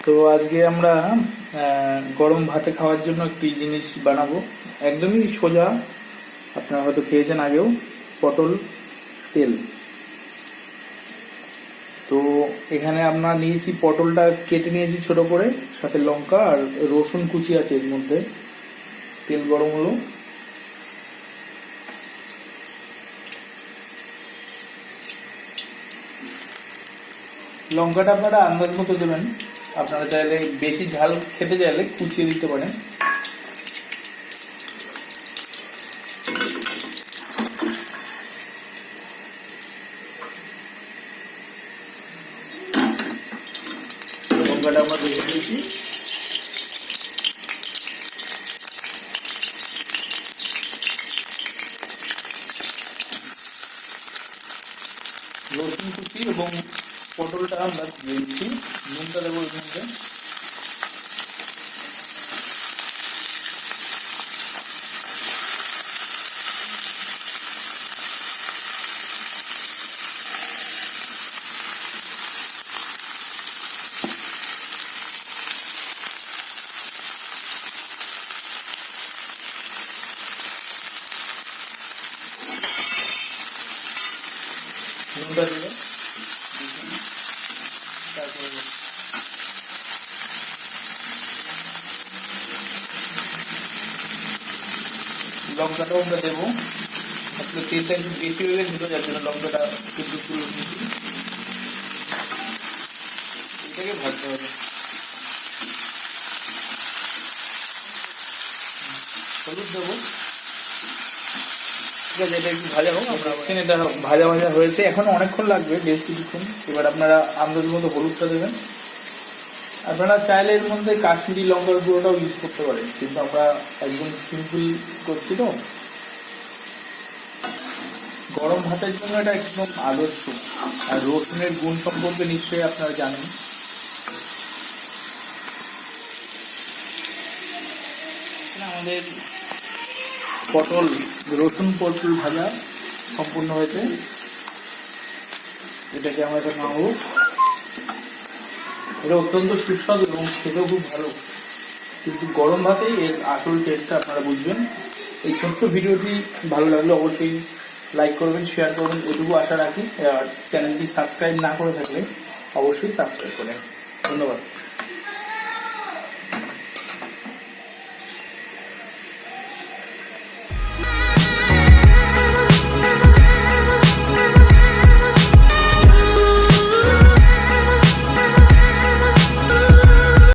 তো আজকে আমরা গরম ভাতে খাওয়ার জন্য একটি জিনিস বানাবো, একদমই সোজা। আপনারা হয়তো খেয়েছেন আগেও, পটল তেল। তো এখানে আমরা নিয়েছি, পটলটা কেটে নিয়েছি ছোট করে, সাথে লঙ্কা আর রসুন কুচি আছে এর মধ্যে। তেল গরম হলো, লঙ্কাটা আপনারা আন্দাজ মতো দেবেন। আপনারা চাইলে বেশি ঝাল খেতে চাইলে কুচিয়ে দিতে পারেন। লঙ্কাটা আমরা দিয়ে দিয়েছি। রসুন কুচি এবং পটলটা আমরা দিয়ে দিচ্ছি। নুনটা দেবো এর মধ্যে। নুনটা দিয়ে তারপরে লঙ্কাটাও আমরা দেবো। আসলে তেলটা একটু বেশি হয়ে গেছিল, যার জন্য লঙ্কাটা একটু তুলে নিয়েছি। এটাকে ভাজতে হবে। হলুদ দেবো। ঠিক আছে, এটা একটু ভাজা হোক। আমরা এটা ভাজা ভাজা হয়েছে, এখন অনেকক্ষণ লাগবে, বেশ কিছুক্ষণ। এবার আপনারা আন্দাজ মতো হলুদটা দেবেন। আপনারা চাইলে এর মধ্যে কাশ্মীরি লঙ্কার গুঁড়োটাও ইউজ করতে পারেন, কিন্তু আমরা একদম সিম্পল করছি। তো গরম ভাতের জন্য এটা একদম আদর্শ। আর রসুনের গুণ সম্পর্কে নিশ্চয়ই আপনারা জানেন। আমাদের রসুন পটল ভাজা সম্পূর্ণ হয়েছে। এটাকে আমরা এটা নামাবো। এটা অত্যন্ত সুস্বাদু এবং খেতেও খুব ভালো, কিন্তু গরম ভাতেই এর আসল টেস্টটা আপনারা বুঝবেন। এই ছোট্ট ভিডিওটি ভালো লাগলে অবশ্যই লাইক করবেন, শেয়ার করবেন, এটুকু আশা রাখি। আর চ্যানেলটি সাবস্ক্রাইব না করে থাকলে অবশ্যই সাবস্ক্রাইব করেন। ধন্যবাদ।